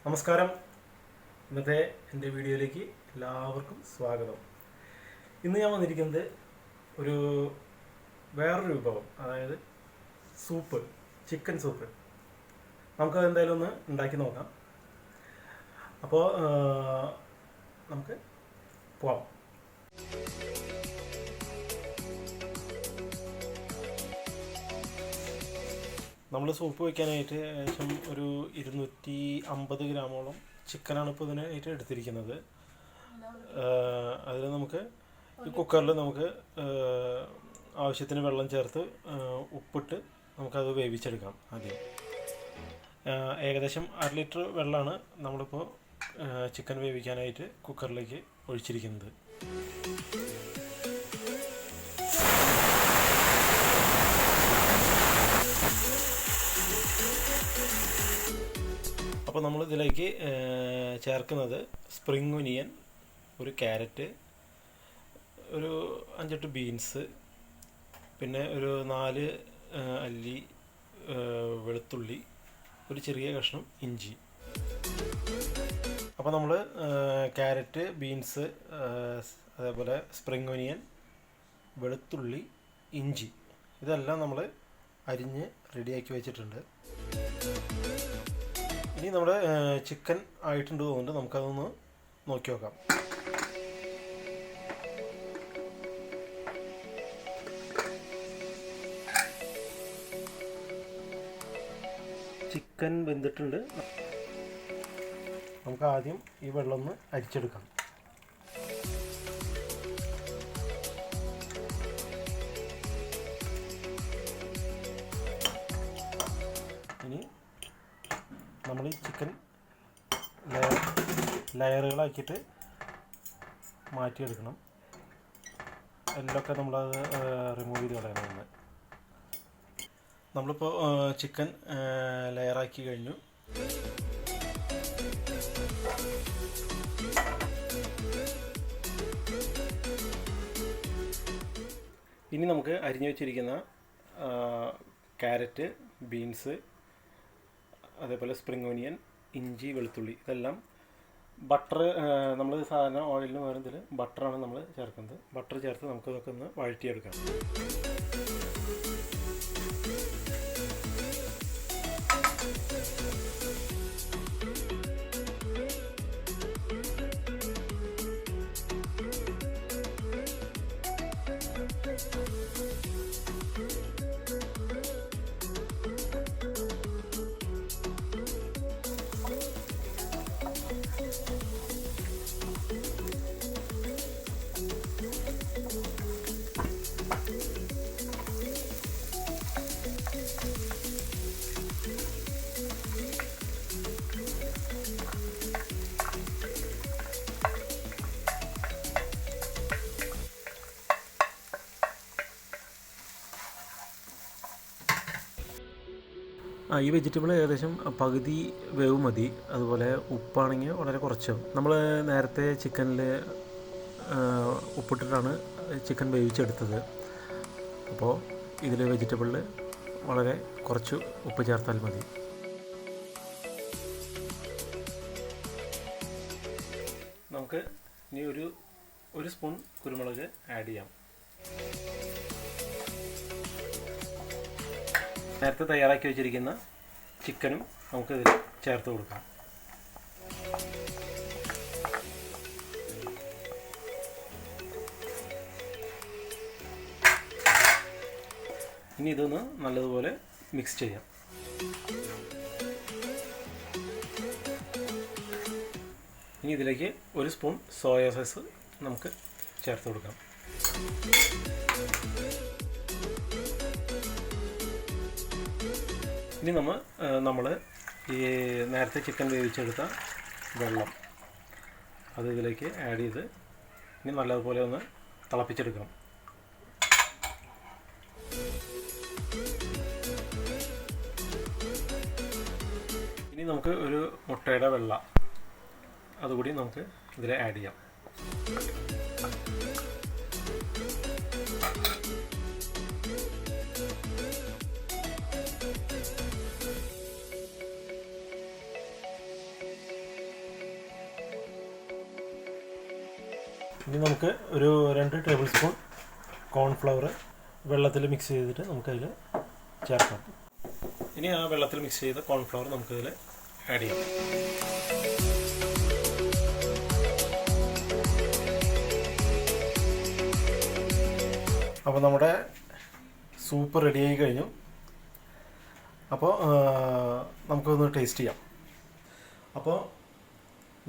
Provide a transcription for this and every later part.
നമസ്കാരം. ഇന്നത്തെ എൻ്റെ വീഡിയോയിലേക്ക് എല്ലാവർക്കും സ്വാഗതം. ഇന്ന് ഞാൻ വന്നിരിക്കുന്നത് ഒരു വേറൊരു വിഭവം, അതായത് സൂപ്പ്, ചിക്കൻ സൂപ്പ്. നമുക്കത് എന്തായാലും ഒന്ന് ഉണ്ടാക്കി നോക്കാം. അപ്പോൾ നമുക്ക് പോവാം. നമ്മൾ സൂപ്പ് വയ്ക്കാനായിട്ട് ഏകദേശം ഒരു 250 ഗ്രാമോളം ചിക്കനാണ് ഇപ്പോൾ ഇതിനായിട്ട് എടുത്തിരിക്കുന്നത്. അതിൽ നമുക്ക് ഈ കുക്കറിൽ നമുക്ക് ആവശ്യത്തിന് വെള്ളം ചേർത്ത് ഉപ്പിട്ട് നമുക്കത് വേവിച്ചെടുക്കാം. ആദ്യം ഏകദേശം 1/2 ലിറ്റർ വെള്ളമാണ് നമ്മളിപ്പോൾ ചിക്കൻ വേവിക്കാനായിട്ട് കുക്കറിലേക്ക് ഒഴിച്ചിരിക്കുന്നത്. അപ്പോൾ നമ്മളിതിലേക്ക് ചേർക്കുന്നത് സ്പ്രിംഗ് ഒനിയൻ, ഒരു ക്യാരറ്റ്, ഒരു 5-8 ബീൻസ്, പിന്നെ ഒരു 4 അല്ലി വെളുത്തുള്ളി, ഒരു ചെറിയ കഷ്ണം ഇഞ്ചി. അപ്പോൾ നമ്മൾ ക്യാരറ്റ്, ബീൻസ്, അതേപോലെ സ്പ്രിംഗ് ഒനിയൻ, വെളുത്തുള്ളി, ഇഞ്ചി ഇതെല്ലാം നമ്മൾ അരിഞ്ഞ് റെഡിയാക്കി വെച്ചിട്ടുണ്ട്. ഇനി നമ്മുടെ ചിക്കൻ ആയിട്ടുണ്ട് തോന്നുന്നുണ്ട്. നമുക്കതൊന്ന് നോക്കി നോക്കാം. ചിക്കൻ വെന്തിട്ടുണ്ട്. നമുക്ക് ആദ്യം ഈ വെള്ളം ഒന്ന് അരിച്ചെടുക്കാം. ഇനി നമ്മൾ ഈ ചിക്കൻ ലെയറുകളാക്കിയിട്ട് മാറ്റിയെടുക്കണം. എല്ലൊക്കെ നമ്മളത് റിമൂവ് ചെയ്ത് കളയണമെന്ന്. നമ്മളിപ്പോൾ ചിക്കൻ ലെയറാക്കി കഴിഞ്ഞു. ഇനി നമുക്ക് അരിഞ്ഞു വെച്ചിരിക്കുന്ന ക്യാരറ്റ്, ബീൻസ്, അതേപോലെ സ്പ്രിംഗ് ഓനിയൻ, ഇഞ്ചി, വെളുത്തുള്ളി ഇതെല്ലാം ബട്ടർ, നമ്മൾ സാധാരണ ഓയിലിന് പകരം ഇതിൽ ബട്ടറാണ് നമ്മൾ ചേർക്കുന്നത്. ബട്ടർ ചേർത്ത് നമുക്കിതൊക്കെ ഒന്ന് വഴറ്റിയെടുക്കാം. ഈ വെജിറ്റബിൾ ഏകദേശം പകുതി വേവ് മതി. അതുപോലെ ഉപ്പാണെങ്കിൽ വളരെ കുറച്ച്. നമ്മൾ നേരത്തെ ചിക്കനിൽ ഉപ്പിട്ടിട്ടാണ് ചിക്കൻ വേവിച്ചെടുത്തത്. അപ്പോൾ ഇതിൽ വെജിറ്റബിളിൽ വളരെ കുറച്ച് ഉപ്പ് ചേർത്താൽ മതി. നമുക്ക് ഇനി ഒരു സ്പൂൺ കുരുമുളക് ആഡ് ചെയ്യാം. നേരത്തെ തയ്യാറാക്കി വെച്ചിരിക്കുന്ന ചിക്കനും നമുക്കിതിൽ ചേർത്ത് കൊടുക്കാം. ഇനി ഇതൊന്ന് നല്ലതുപോലെ മിക്സ് ചെയ്യാം. ഇനി ഇതിലേക്ക് 1 സ്പൂൺ സോയ സോസ് നമുക്ക് ചേർത്ത് കൊടുക്കാം. ഇനി നമ്മൾ ഈ നേരത്തെ ചിക്കൻ വേവിച്ചെടുത്ത വെള്ളം അത് ഇതിലേക്ക് ആഡ് ചെയ്ത് ഇനി നല്ലതുപോലെ ഒന്ന് തിളപ്പിച്ചെടുക്കണം. ഇനി നമുക്ക് ഒരു മുട്ടയുടെ വെള്ള അതുകൂടി നമുക്ക് ഇതിൽ ആഡ് ചെയ്യാം. ഇനി നമുക്ക് ഒരു 2 ടേബിൾ സ്പൂൺ കോൺഫ്ലവർ വെള്ളത്തിൽ മിക്സ് ചെയ്തിട്ട് നമുക്കതിൽ ചേർക്കാം. ഇനി ആ വെള്ളത്തിൽ മിക്സ് ചെയ്ത കോൺഫ്ലവർ നമുക്കതിൽ ആഡ് ചെയ്യാം. അപ്പോൾ നമ്മുടെ സൂപ്പ് റെഡിയായി കഴിഞ്ഞു. അപ്പോൾ നമുക്കൊന്ന് ടേസ്റ്റ് ചെയ്യാം. അപ്പോൾ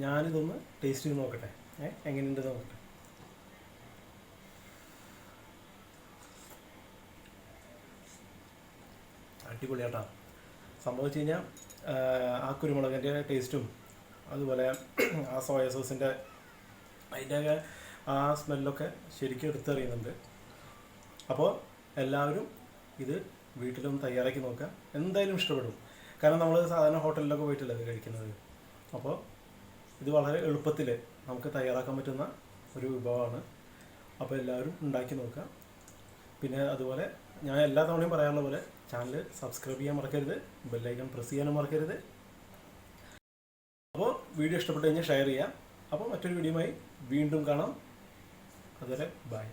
ഞാനിതൊന്ന് ടേസ്റ്റ് ചെയ്ത് നോക്കട്ടെ, എങ്ങനെയുണ്ട് നോക്കട്ടെ. അടിപൊളിയാട്ടാ. സംഭവിച്ചു കഴിഞ്ഞാൽ ആ കുരുമുളകിൻ്റെ ടേസ്റ്റും അതുപോലെ ആ സോയ സോസിൻ്റെ അതിൻ്റെയൊക്കെ ആ സ്മെല്ലൊക്കെ ശരിക്കും എടുത്തറിയുന്നുണ്ട്. അപ്പോൾ എല്ലാവരും ഇത് വീട്ടിലൊന്ന് തയ്യാറാക്കി നോക്കുക, എന്തായാലും ഇഷ്ടപ്പെടും. കാരണം നമ്മൾ സാധാരണ ഹോട്ടലിലൊക്കെ പോയിട്ടല്ലേ ഇത് കഴിക്കുന്നത്. അപ്പോൾ ഇത് വളരെ എളുപ്പത്തിൽ നമുക്ക് തയ്യാറാക്കാൻ പറ്റുന്ന ഒരു വിഭവമാണ്. അപ്പോൾ എല്ലാവരും ഉണ്ടാക്കി നോക്കുക. പിന്നെ അതുപോലെ ഞാൻ എല്ലാ തവണയും പറയാനുള്ള പോലെ ചാനൽ സബ്സ്ക്രൈബ് ചെയ്യാൻ മറക്കരുത്, ബെല്ലൈക്കൺ പ്രസ് ചെയ്യാനും മറക്കരുത്. അപ്പോൾ വീഡിയോ ഇഷ്ടപ്പെട്ട് കഴിഞ്ഞാൽ ഷെയർ ചെയ്യാം. അപ്പോൾ മറ്റൊരു വീഡിയോയുമായി വീണ്ടും കാണാം. അതുവരെ ബൈ.